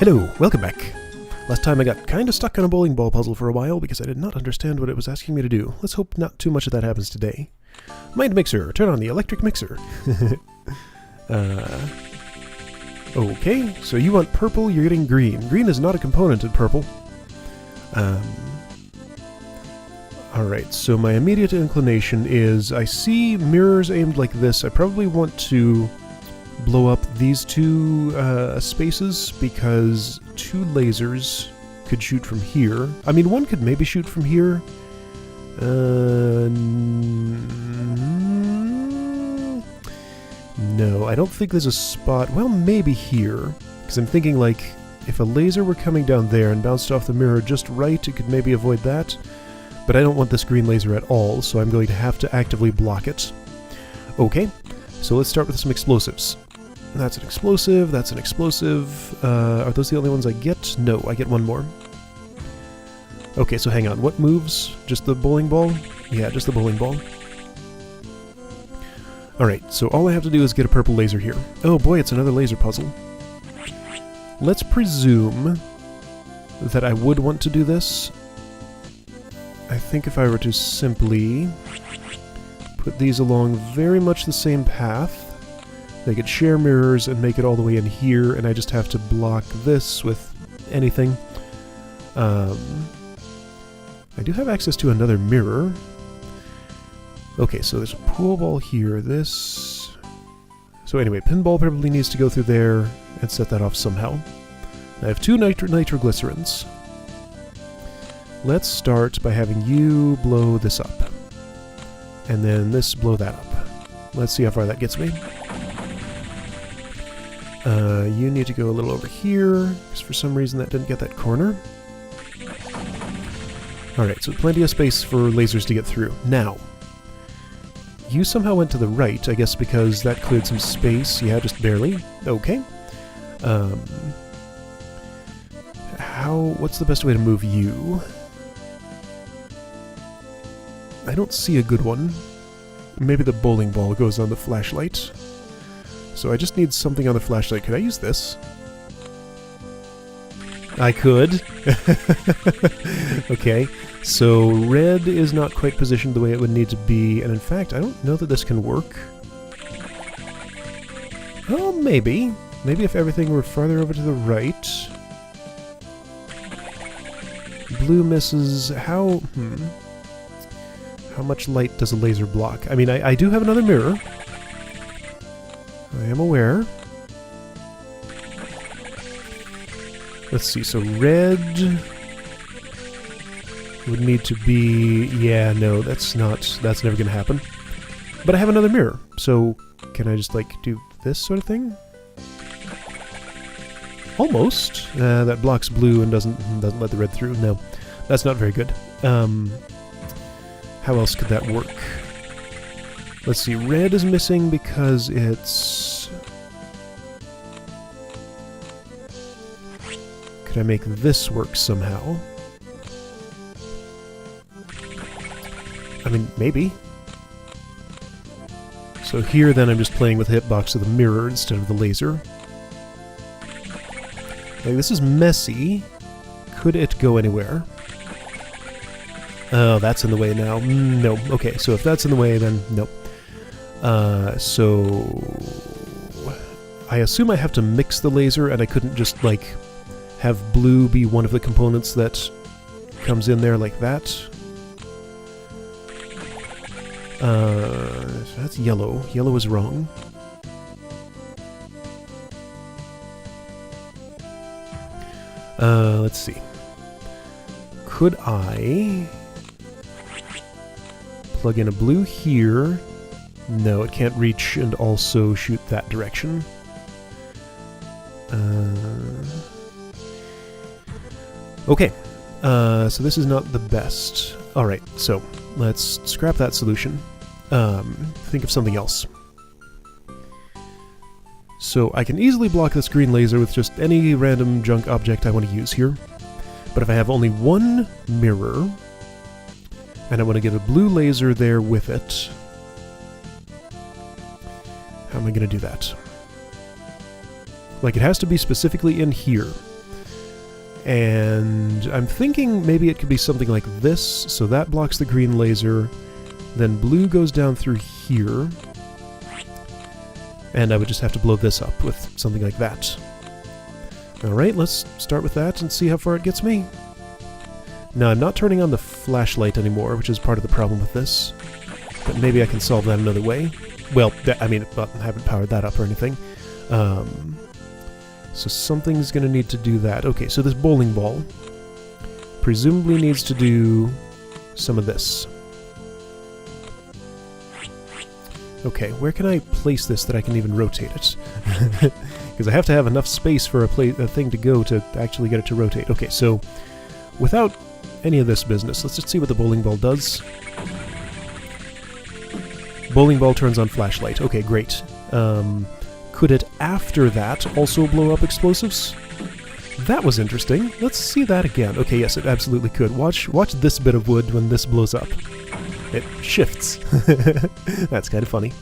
Hello, welcome back. Last time I got kind of stuck on a bowling ball puzzle for a while because I did not understand what it was asking me to do. Let's hope not too much of that happens today. Mind mixer, turn on the electric mixer. Okay, so you want purple, you're getting green. Green is not a component in purple. Alright, so my immediate inclination is I see mirrors aimed like this. I probably want to blow up these two spaces because two lasers could shoot from here. I mean, one could maybe shoot from here. No, I don't think there's a spot. Well, maybe here. Because I'm thinking, like, if a laser were coming down there and bounced off the mirror just right, it could maybe avoid that. But I don't want this green laser at all, so I'm going to have to actively block it. Okay, so let's start with some explosives. That's an explosive, that's an explosive. Are those the only ones I get? No, I get one more. Okay, so hang on. What moves? Just the bowling ball? Yeah, just the bowling ball. Alright, so all I have to do is get a purple laser here. Oh boy, it's another laser puzzle. Let's presume that I would want to do this. I think if I were to simply put these along very much the same path, they could share mirrors and make it all the way in here, and I just have to block this with anything. I do have access to another mirror. Okay, so there's a pool ball here, this... So anyway, pinball probably needs to go through there and set that off somehow. I have two nitroglycerins. Let's start by having you blow this up. And then this blow that up. Let's see how far that gets me. You need to go a little over here, because for some reason that didn't get that corner. Alright, so plenty of space for lasers to get through. Now, you somehow went to the right, I guess because that cleared some space. Yeah, just barely. Okay. What's the best way to move you? I don't see a good one. Maybe the bowling ball goes on the flashlight. So I just need something on the flashlight. Could I use this? I could. Okay, so red is not quite positioned the way it would need to be, and in fact, I don't know that this can work. Oh, maybe. Maybe if everything were farther over to the right. Blue misses. How much light does a laser block? I mean, I do have another mirror. I am aware. Let's see, so red would need to be... Yeah, no, that's never going to happen. But I have another mirror, so can I just, like, do this sort of thing? Almost. That blocks blue and doesn't let the red through. No, that's not very good. How else could that work? Let's see, red is missing because it's... Could I make this work somehow? I mean, maybe. So here then I'm just playing with the hitbox of the mirror instead of the laser. Like, this is messy. Could it go anywhere? Oh, that's in the way now. No. Okay, so if that's in the way, then no. So... I assume I have to mix the laser, and I couldn't just, like, have blue be one of the components that comes in there like that. So that's yellow. Yellow is wrong. Let's see. Could I plug in a blue here? No, it can't reach and also shoot that direction. Okay, so this is not the best. Alright, so let's scrap that solution. Think of something else. So I can easily block this green laser with just any random junk object I want to use here. But if I have only one mirror, and I want to get a blue laser there with it, how am I going to do that? Like, it has to be specifically in here. And I'm thinking maybe it could be something like this, so that blocks the green laser, then blue goes down through here, and I would just have to blow this up with something like that. Alright, let's start with that and see how far it gets me. Now, I'm not turning on the flashlight anymore, which is part of the problem with this, but maybe I can solve that another way. Well, I mean, I haven't powered that up or anything. So something's going to need to do that. Okay, so this bowling ball presumably needs to do some of this. Okay, where can I place this that I can even rotate it? Because I have to have enough space for a thing to go to actually get it to rotate. Okay, so without any of this business, let's just see what the bowling ball does. Bowling ball turns on flashlight. Okay, great. Could it, after that, also blow up explosives? That was interesting. Let's see that again. Okay, yes, it absolutely could. Watch this bit of wood when this blows up. It shifts. That's kind of funny.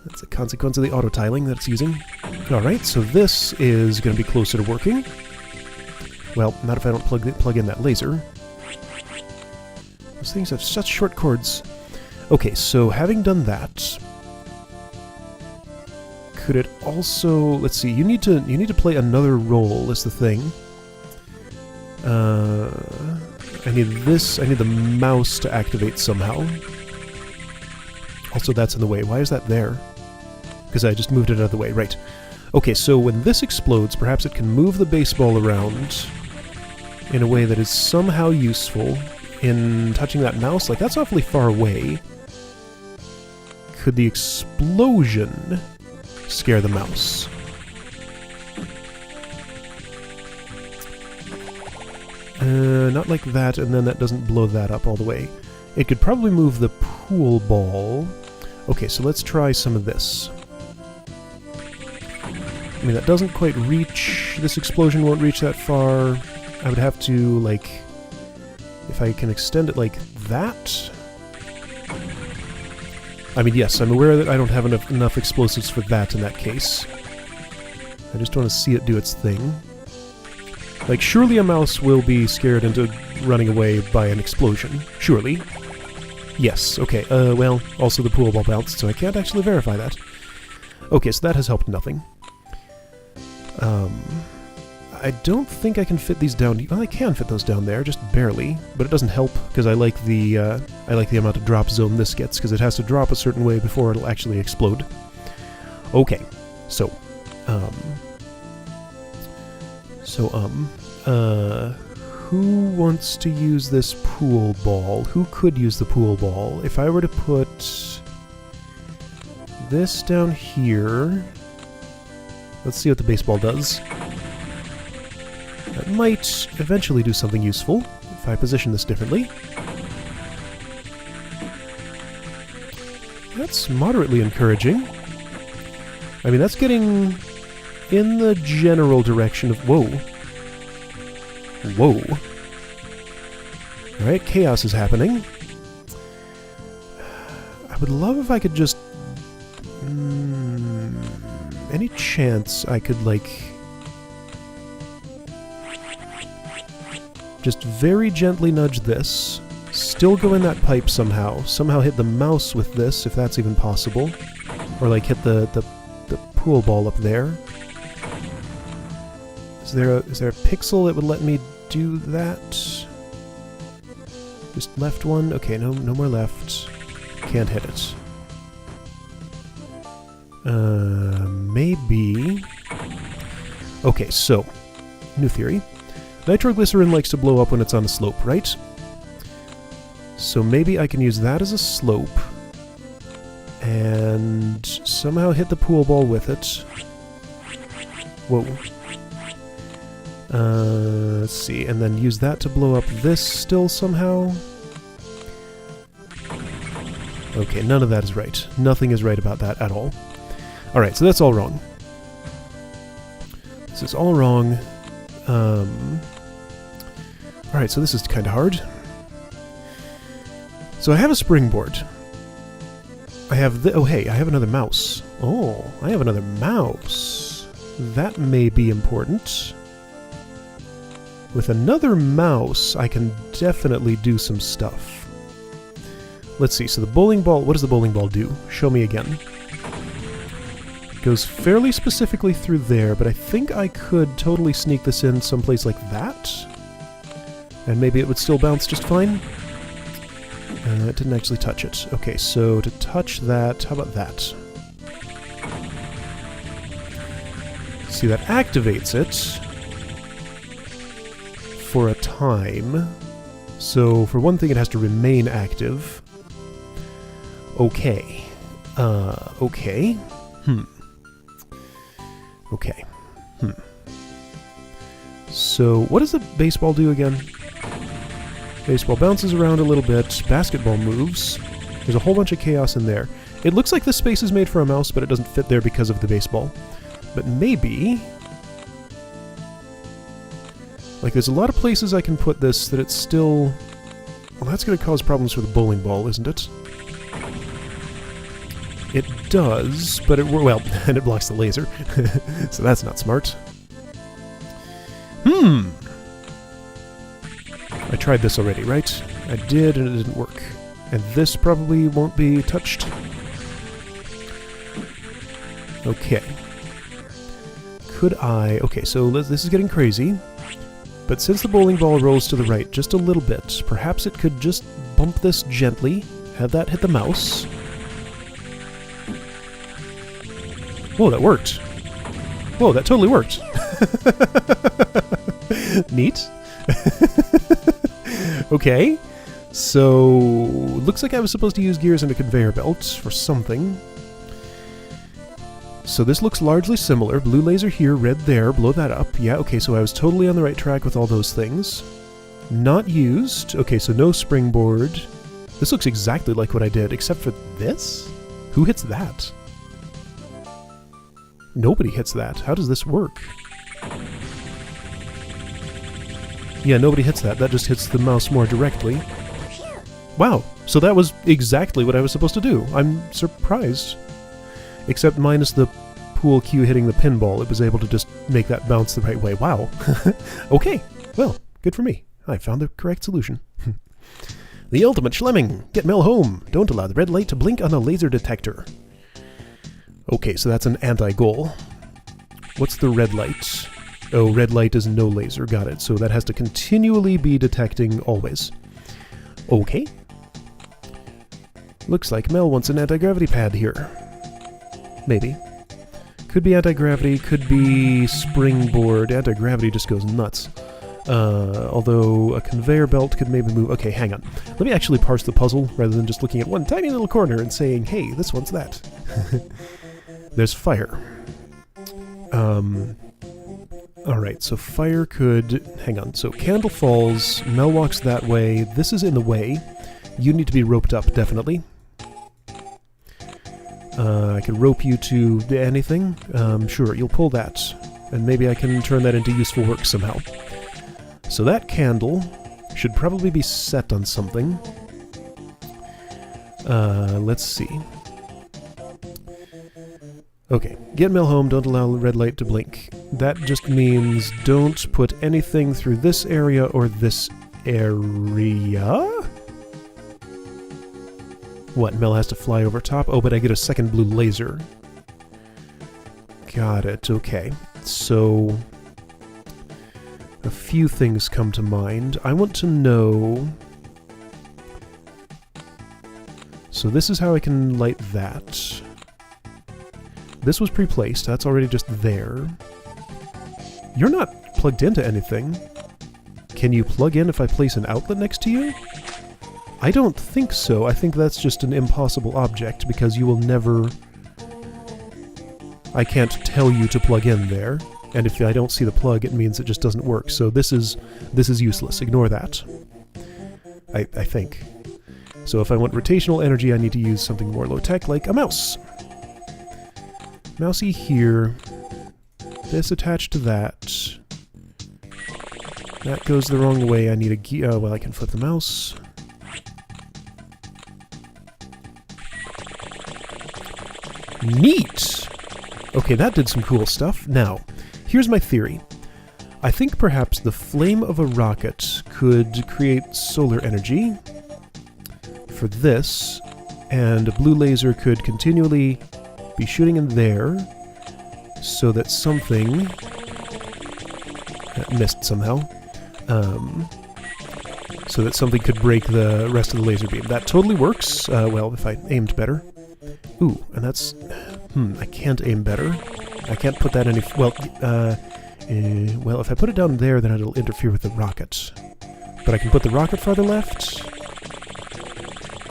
That's a consequence of the auto-tiling that it's using. Alright, so this is going to be closer to working. Well, not if I don't plug in that laser. Those things have such short cords. Okay, so having done that, could it also... Let's see, you need to play another role, is the thing. I need this, I need the mouse to activate somehow. Also, that's in the way. Why is that there? Because I just moved it out of the way, right. Okay, so when this explodes, perhaps it can move the baseball around in a way that is somehow useful in touching that mouse. Like, that's awfully far away. Could the explosion scare the mouse? Not like that, and then that doesn't blow that up all the way. It could probably move the pool ball. Okay, so let's try some of this. I mean, that doesn't quite reach... This explosion won't reach that far. I would have to, like... If I can extend it like that... I mean, yes, I'm aware that I don't have enough explosives for that in that case. I just want to see it do its thing. Like, surely a mouse will be scared into running away by an explosion. Surely. Yes, okay. Well, also the pool ball bounced, so I can't actually verify that. Okay, so that has helped nothing. I don't think I can fit these down... Well, I can fit those down there, just barely. But it doesn't help, because I like the amount of drop zone this gets, because it has to drop a certain way before it'll actually explode. Okay, so... who wants to use this pool ball? Who could use the pool ball? If I were to put this down here... Let's see what the baseball does. That might eventually do something useful, if I position this differently. That's moderately encouraging. I mean, that's getting in the general direction of... Whoa. Whoa. Alright, chaos is happening. I would love if I could just... any chance I could, like... just very gently nudge this. Still go in that pipe somehow. Somehow hit the mouse with this, if that's even possible. Or, like, hit the pool ball up there. Is there a pixel that would let me do that? Just left one? Okay, no more left. Can't hit it. Maybe... Okay, so, new theory. Nitroglycerin likes to blow up when it's on a slope, right? So maybe I can use that as a slope, and somehow hit the pool ball with it. Whoa. Let's see, and then use that to blow up this still somehow. Okay, none of that is right. Nothing is right about that at all. Alright, so that's all wrong. This is all wrong. Alright, so this is kind of hard. So I have a springboard. I have oh hey, I have another mouse. Oh, I have another mouse. That may be important. With another mouse, I can definitely do some stuff. Let's see, so the bowling ball, what does the bowling ball do? Show me again. Goes fairly specifically through there, but I think I could totally sneak this in someplace like that. And maybe it would still bounce just fine. It didn't actually touch it. Okay, so to touch that, how about that? See, that activates it for a time. So, for one thing, it has to remain active. Okay. Okay. Okay. So, what does the baseball do again? Baseball bounces around a little bit. Basketball moves. There's a whole bunch of chaos in there. It looks like this space is made for a mouse, but it doesn't fit there because of the baseball. But maybe... like, there's a lot of places I can put this that it's still... well, that's going to cause problems for the bowling ball, isn't it? It does, but it... well, and it blocks the laser. So that's not smart. I tried this already, right? I did, and it didn't work. And this probably won't be touched. Okay. Could I... okay, so this is getting crazy. But since the bowling ball rolls to the right just a little bit, perhaps it could just bump this gently, have that hit the mouse. Whoa, that worked. Whoa, that totally worked. Neat. Okay, so looks like I was supposed to use gears and a conveyor belt for something. So this looks largely similar. Blue laser here, red there, blow that up. Yeah, okay, so I was totally on the right track with all those things. Not used. Okay, so no springboard. This looks exactly like what I did, except for this? Who hits that? Nobody hits that. How does this work? Yeah, nobody hits that. That just hits the mouse more directly. Wow, so that was exactly what I was supposed to do. I'm surprised. Except minus the pool cue hitting the pinball, it was able to just make that bounce the right way. Wow. Okay, well, good for me. I found the correct solution. The ultimate Schlemming! Get Mel home! Don't allow the red light to blink on a laser detector. Okay, so that's an anti-goal. What's the red light? Oh, red light is no laser, got it. So that has to continually be detecting always. Okay. Looks like Mel wants an anti-gravity pad here. Maybe. Could be anti-gravity, could be springboard. Anti-gravity just goes nuts. Although a conveyor belt could maybe move... okay, hang on. Let me actually parse the puzzle rather than just looking at one tiny little corner and saying, hey, this one's that. There's fire. Alright, so fire could... hang on. So candle falls, Mel walks that way, this is in the way. You need to be roped up, definitely. I can rope you to anything. Sure, you'll pull that. And maybe I can turn that into useful work somehow. So that candle should probably be set on something. Let's see. Okay, get Mel home, don't allow the red light to blink. That just means don't put anything through this area or this area? What, Mel has to fly over top? Oh, but I get a second blue laser. Got it, okay. So... a few things come to mind. I want to know... so this is how I can light that. This was pre-placed, that's already just there. You're not plugged into anything. Can you plug in if I place an outlet next to you? I don't think so. I think that's just an impossible object, because you will never... I can't tell you to plug in there, and if I don't see the plug, it means it just doesn't work. So this is useless. Ignore that. I think. So if I want rotational energy, I need to use something more low-tech, like a mouse. Mousey here. This attached to that. That goes the wrong way. I need a gear. Oh, well, I can flip the mouse. Neat! Okay, that did some cool stuff. Now, here's my theory. I think perhaps the flame of a rocket could create solar energy for this, and a blue laser could continually be shooting in there so that something missed somehow. So that something could break the rest of the laser beam. That totally works. Well, if I aimed better. Ooh, and that's... I can't aim better. I can't put that any... Well, well, if I put it down there, then it'll interfere with the rocket. But I can put the rocket farther left.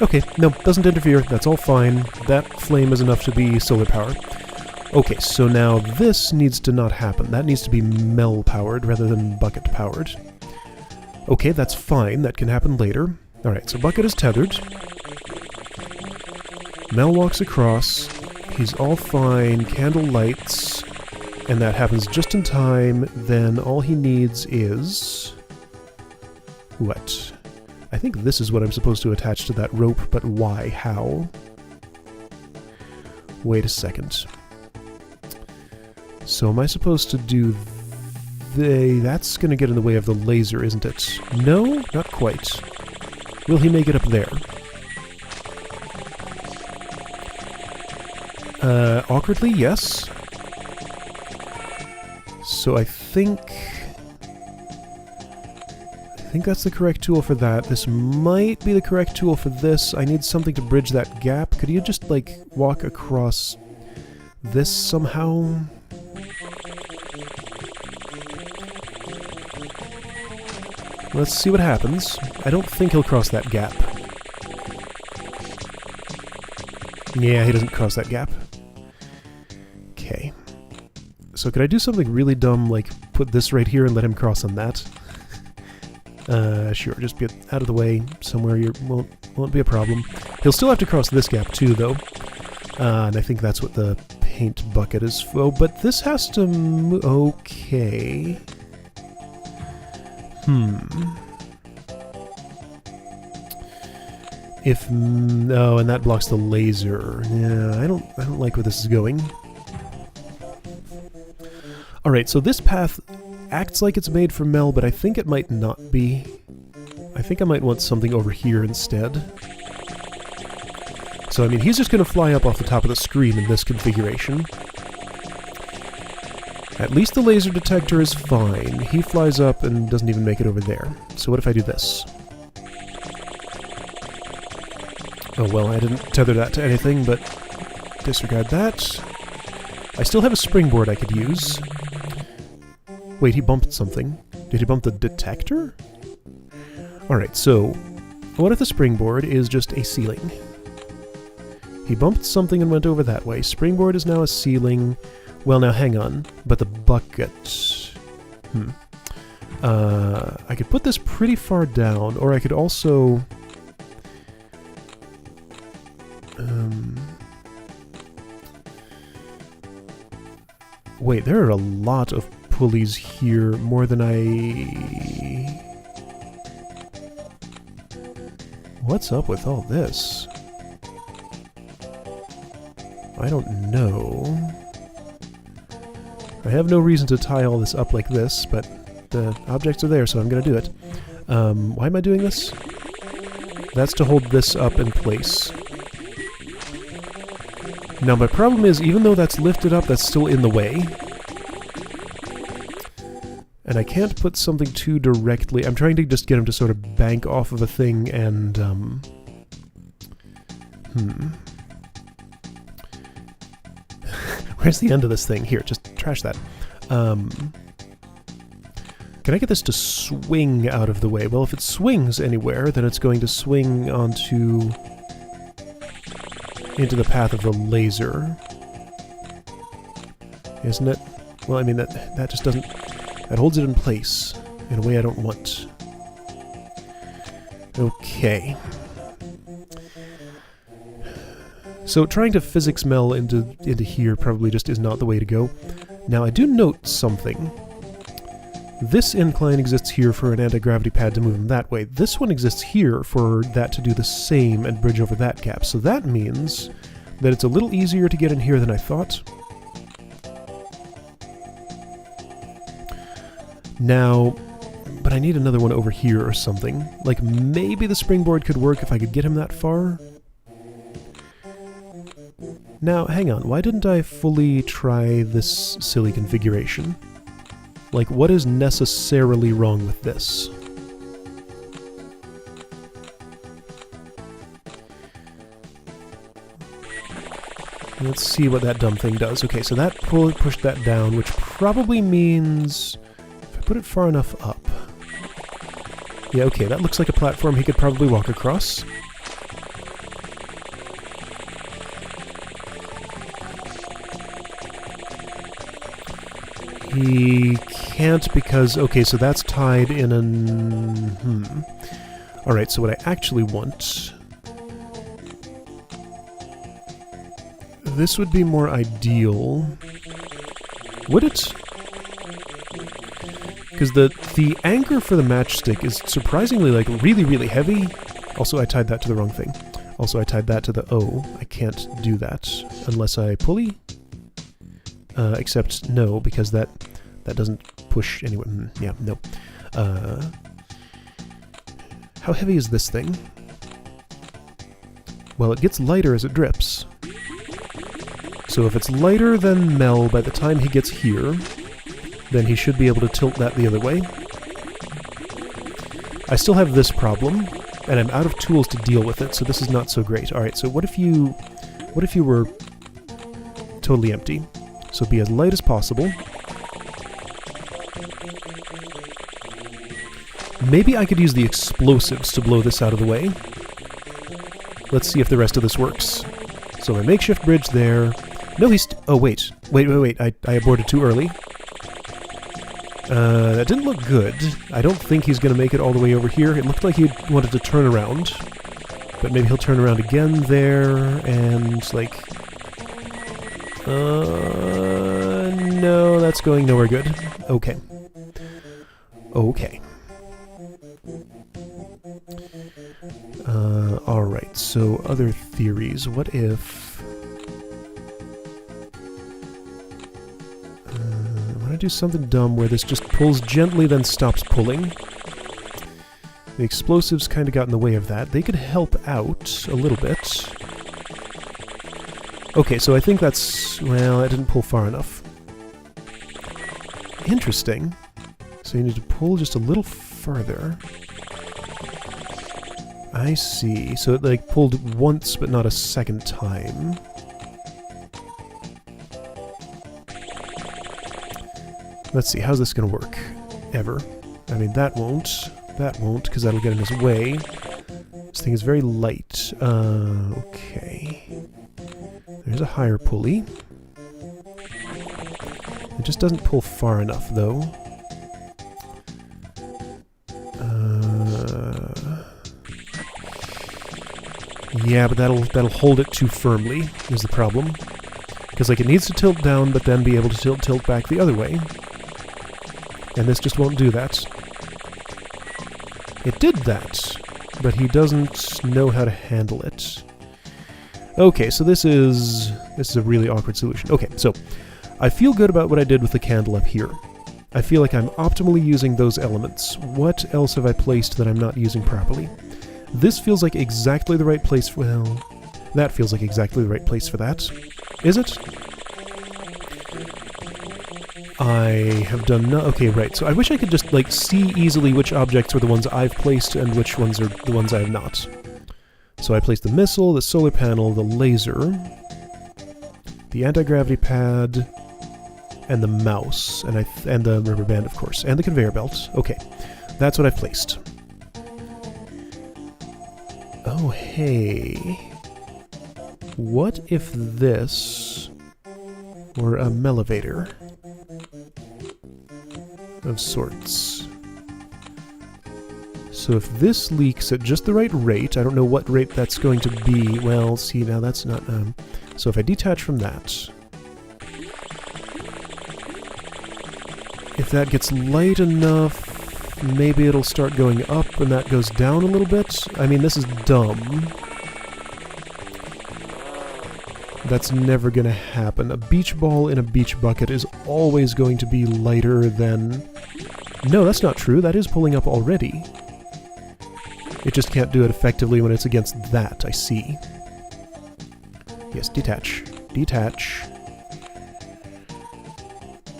Okay, no, doesn't interfere. That's all fine. That flame is enough to be solar power. Okay, so now this needs to not happen. That needs to be Mel-powered rather than Bucket-powered. Okay, that's fine. That can happen later. Alright, so Bucket is tethered. Mel walks across. He's all fine. Candle lights. And that happens just in time. Then all he needs is... what? I think this is what I'm supposed to attach to that rope, but why? How? Wait a second. So am I supposed to do... That's going to get in the way of the laser, isn't it? No, not quite. Will he make it up there? Awkwardly, yes. So I think that's the correct tool for that. This might be the correct tool for this. I need something to bridge that gap. Could you just, like, walk across this somehow? Let's see what happens. I don't think he'll cross that gap. Yeah, he doesn't cross that gap. Okay. So could I do something really dumb, like put this right here and let him cross on that? Sure, just get out of the way somewhere. Won't be a problem. He'll still have to cross this gap too, though. And I think that's what the paint bucket is for. Oh, but this has to okay. If... oh, and that blocks the laser. Yeah, I don't like where this is going. Alright, so this path acts like it's made for Mel, but I think it might not be. I think I might want something over here instead. So, I mean, he's just going to fly up off the top of the screen in this configuration. At least the laser detector is fine. He flies up and doesn't even make it over there. So what if I do this? Oh, well, I didn't tether that to anything, but disregard that. I still have a springboard I could use. Wait, he bumped something. Did he bump the detector? Alright, so what if the springboard is just a ceiling? He bumped something and went over that way. Springboard is now a ceiling. Well, now hang on. But the bucket... I could put this pretty far down, or I could also... Wait, there are a lot of pulleys here, more than I... What's up with all this? I don't know. I have no reason to tie all this up like this, but the objects are there, so I'm going to do it. Why am I doing this? That's to hold this up in place. Now my problem is, even though that's lifted up, that's still in the way. And I can't put something too directly. I'm trying to just get him to sort of bank off of a thing and, Where's the end of this thing? Here, just trash that. Can I get this to swing out of the way? Well, if it swings anywhere, then it's going to swing onto... into the path of the laser. Isn't it? Well, I mean, that just doesn't... that holds it in place in a way I don't want. Okay. So trying to physics mel into here probably just is not the way to go. Now I do note something. This incline exists here for an anti-gravity pad to move him that way. This one exists here for that to do the same and bridge over that gap. So that means that it's a little easier to get in here than I thought. Now, but I need another one over here or something. Like, maybe the springboard could work if I could get him that far? Now, hang on, why didn't I fully try this silly configuration? Like, what is necessarily wrong with this? Let's see what that dumb thing does. Okay, so that pushed that down, which probably means if I put it far enough up. Yeah, okay, that looks like a platform he could probably walk across. He can't because... Okay, so that's tied in an... Alright, so what I actually want... This would be more ideal. Would it? Because the anchor for the matchstick is surprisingly, like, really, really heavy. Also, I tied that to the wrong thing. Also, I tied that to the O. I can't do that unless I pulley. Except no, because that doesn't push anywhere. Yeah, no. How heavy is this thing? Well, it gets lighter as it drips. So if it's lighter than Mel by the time he gets here, then he should be able to tilt that the other way. I still have this problem, and I'm out of tools to deal with it, so this is not so great. Alright, so what if you were totally empty? So be as light as possible. Maybe I could use the explosives to blow this out of the way. Let's see if the rest of this works. So my makeshift bridge there. No, he's... Oh, wait. Wait. I aborted too early. That didn't look good. I don't think he's going to make it all the way over here. It looked like he wanted to turn around. But maybe he'll turn around again there, and, like... No, that's going nowhere good. Okay. Okay. Alright, so other theories. What if... I want to do something dumb where this just pulls gently, then stops pulling. The explosives kind of got in the way of that. They could help out a little bit. Okay, so I think that's... Well, I didn't pull far enough. Interesting. So you need to pull just a little further. I see. So it, like, pulled once, but not a second time. Let's see, how's this gonna work? Ever. I mean, that won't, because that'll get in his way. This thing is very light. Okay. There's a higher pulley. It just doesn't pull far enough, though. Yeah, but that'll hold it too firmly, is the problem. Because, like, it needs to tilt down, but then be able to tilt back the other way. And this just won't do that. It did that, but he doesn't know how to handle it. Okay, so this is a really awkward solution. Okay, so I feel good about what I did with the candle up here. I feel like I'm optimally using those elements. What else have I placed that I'm not using properly? This feels like exactly the right place for... Well, that feels like exactly the right place for that. Is it? I have done no... Okay, right. So I wish I could just, like, see easily which objects are the ones I've placed and which ones are the ones I have not. So I placed the missile, the solar panel, the laser, the anti-gravity pad, and the mouse, and the rubber band, of course, and the conveyor belt. Okay, that's what I've placed. Oh, hey. What if this were a melevator of sorts? So if this leaks at just the right rate, I don't know what rate that's going to be. Well, see, now that's not... so if I detach from that... If that gets light enough, maybe it'll start going up and that goes down a little bit. I mean, this is dumb. That's never going to happen. A beach ball in a beach bucket is always going to be lighter than No, that's not true. That is pulling up already. It just can't do it effectively when it's against that, I see. Yes, detach. Detach.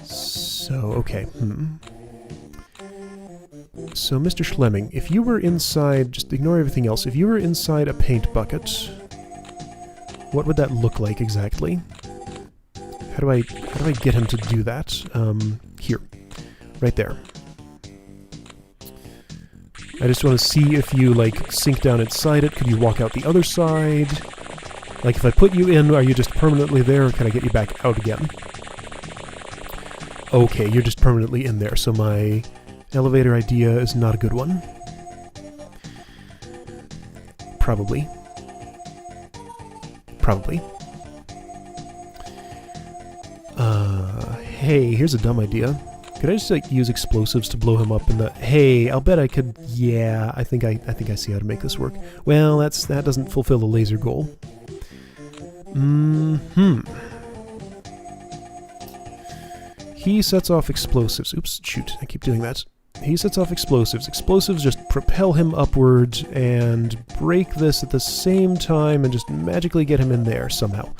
So, okay. So, Mr. Schlemming, if you were inside... Just ignore everything else. If you were inside a paint bucket, what would that look like exactly? How do I get him to do that? Here. Right there. I just want to see if you, like, sink down inside it. Could you walk out the other side? Like, if I put you in, are you just permanently there, or can I get you back out again? Okay, you're just permanently in there, so my elevator idea is not a good one. Probably. Probably. Hey, here's a dumb idea. Could I just, like, use explosives to blow him up in the... Hey, I'll bet I could... Yeah, I think I see how to make this work. Well, that doesn't fulfill the laser goal. He sets off explosives. Oops, shoot, I keep doing that. He sets off explosives. Explosives just propel him upward and break this at the same time and just magically get him in there somehow.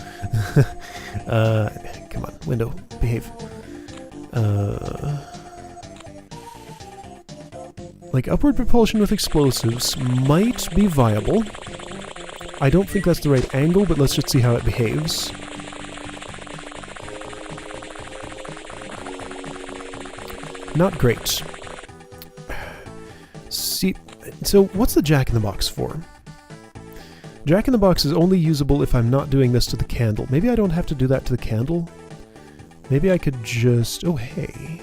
Come on, window, behave. Like, upward propulsion with explosives might be viable. I don't think that's the right angle, but let's just see how it behaves. Not great. See, so what's the Jack-in-the-Box for? Jack-in-the-Box is only usable if I'm not doing this to the candle. Maybe I don't have to do that to the candle? Maybe I could just... Oh, hey.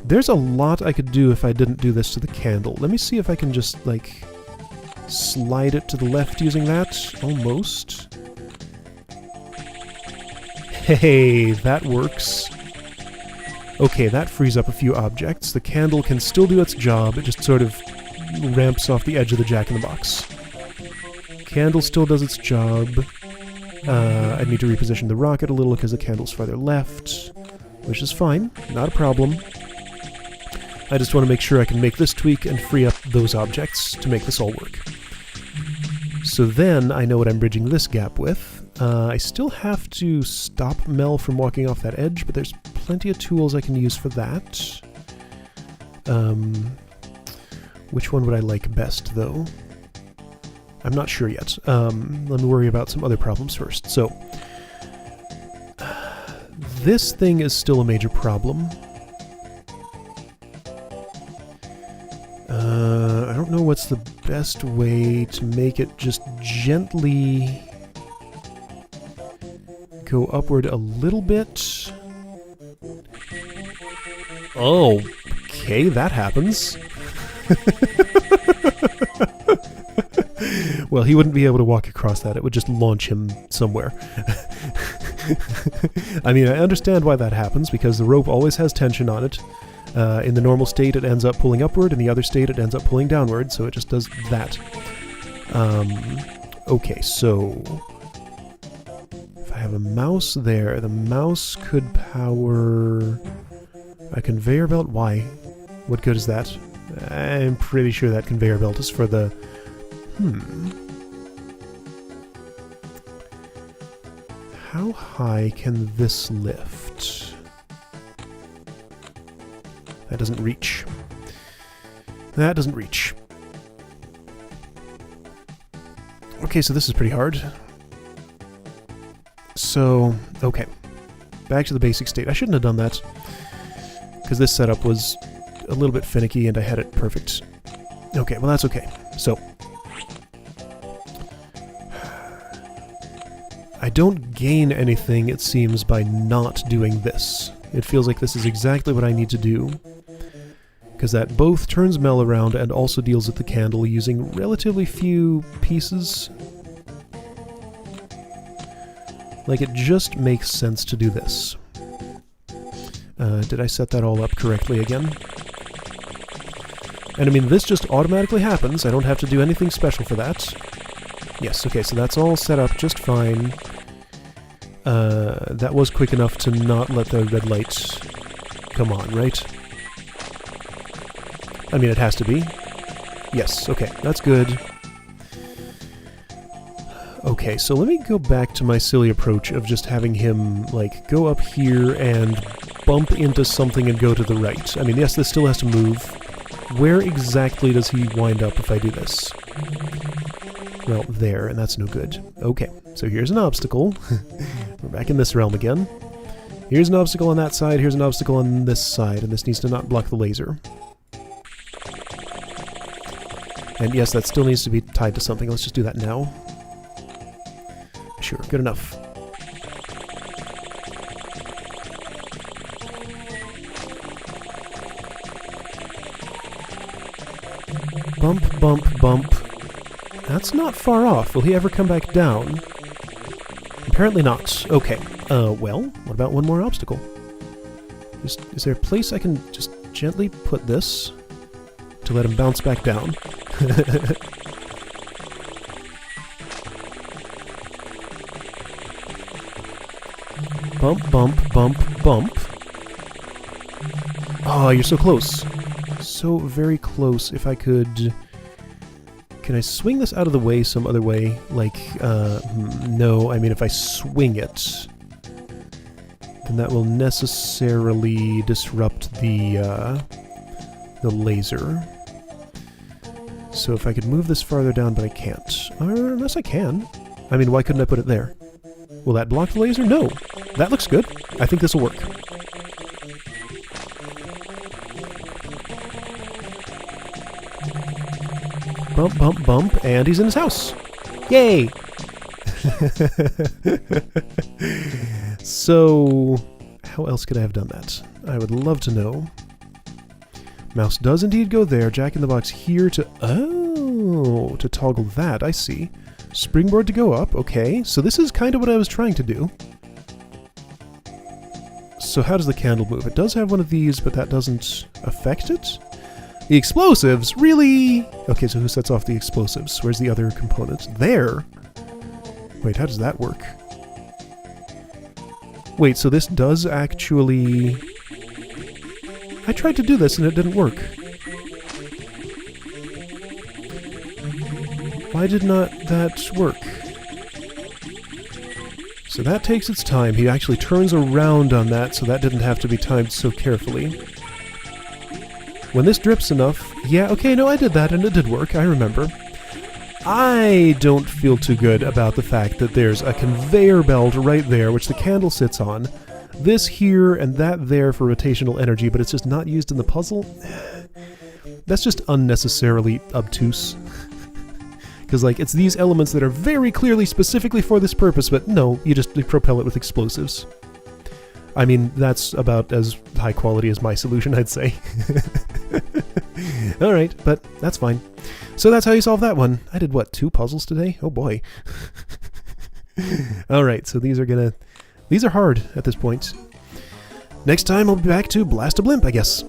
There's a lot I could do if I didn't do this to the candle. Let me see if I can just, like, slide it to the left using that. Almost. Hey, that works. Okay, that frees up a few objects. The candle can still do its job. It just sort of ramps off the edge of the Jack-in-the-Box. Candle still does its job. I need to reposition the rocket a little because the candle's farther left, which is fine. Not a problem. I just want to make sure I can make this tweak and free up those objects to make this all work. So then I know what I'm bridging this gap with. I still have to stop Mel from walking off that edge, but there's plenty of tools I can use for that. Which one would I like best, though? I'm not sure yet. Let me worry about some other problems first. So, this thing is still a major problem. I don't know what's the best way to make it just gently go upward a little bit. Oh, okay, that happens. Well, he wouldn't be able to walk across that. It would just launch him somewhere. I mean, I understand why that happens, because the rope always has tension on it. In the normal state, it ends up pulling upward. In the other state, it ends up pulling downward, so it just does that. Okay, so... if I have a mouse there, the mouse could power a conveyor belt. Why? What good is that? I'm pretty sure that conveyor belt is for the... How high can this lift? That doesn't reach. That doesn't reach. Okay, so this is pretty hard. So, okay. Back to the basic state. I shouldn't have done that, because this setup was a little bit finicky and I had it perfect. Okay, well that's okay. So, I don't gain anything, it seems, by not doing this. It feels like this is exactly what I need to do, because that both turns Mel around and also deals with the candle using relatively few pieces. Like, it just makes sense to do this. Did I set that all up correctly again? And I mean, this just automatically happens. I don't have to do anything special for that. Yes, okay, so that's all set up just fine. That was quick enough to not let the red light come on, right? I mean, it has to be. Yes, okay, that's good. Okay, so let me go back to my silly approach of just having him, like, go up here and bump into something and go to the right. I mean, yes, this still has to move. Where exactly does he wind up if I do this? Well, there, and that's no good. Okay, so here's an obstacle. We're back in this realm again. Here's an obstacle on that side, here's an obstacle on this side, and this needs to not block the laser. And yes, that still needs to be tied to something. Let's just do that now. Sure, good enough. Bump, bump, bump. That's not far off. Will he ever come back down? Apparently not. Okay. Well, what about one more obstacle? Is there a place I can just gently put this to let him bounce back down? Bump, bump, bump, bump. Oh, you're so close. So very close. If I could... Can I swing this out of the way some other way? Like, no. I mean, if I swing it, then that will necessarily disrupt the laser. So if I could move this farther down, but I can't. Unless I can. I mean, why couldn't I put it there? Will that block the laser? No. That looks good. I think this will work. Bump, bump, bump, and he's in his house. Yay! So, how else could I have done that? I would love to know. Mouse does indeed go there. Jack-in-the-Box here to... Oh, to toggle that. I see. Springboard to go up. Okay, so this is kind of what I was trying to do. So how does the candle move? It does have one of these, but that doesn't affect it? The explosives? Really? Okay, so who sets off the explosives? Where's the other component? There! Wait, how does that work? Wait, so this does actually... I tried to do this and it didn't work. Why did not that work? So that takes its time. He actually turns around on that, so that didn't have to be timed so carefully. When this drips enough... Yeah, okay, no, I did that, and it did work, I remember. I don't feel too good about the fact that there's a conveyor belt right there, which the candle sits on. This here and that there for rotational energy, but it's just not used in the puzzle? That's just unnecessarily obtuse. Because, like, it's these elements that are very clearly specifically for this purpose, but no, you just propel it with explosives. I mean, that's about as high quality as my solution, I'd say. Alright, but that's fine. So that's how you solve that one. I did, what, 2 puzzles today? Oh boy. Alright, so these are hard at this point. Next time I'll be back to Blast a Blimp, I guess.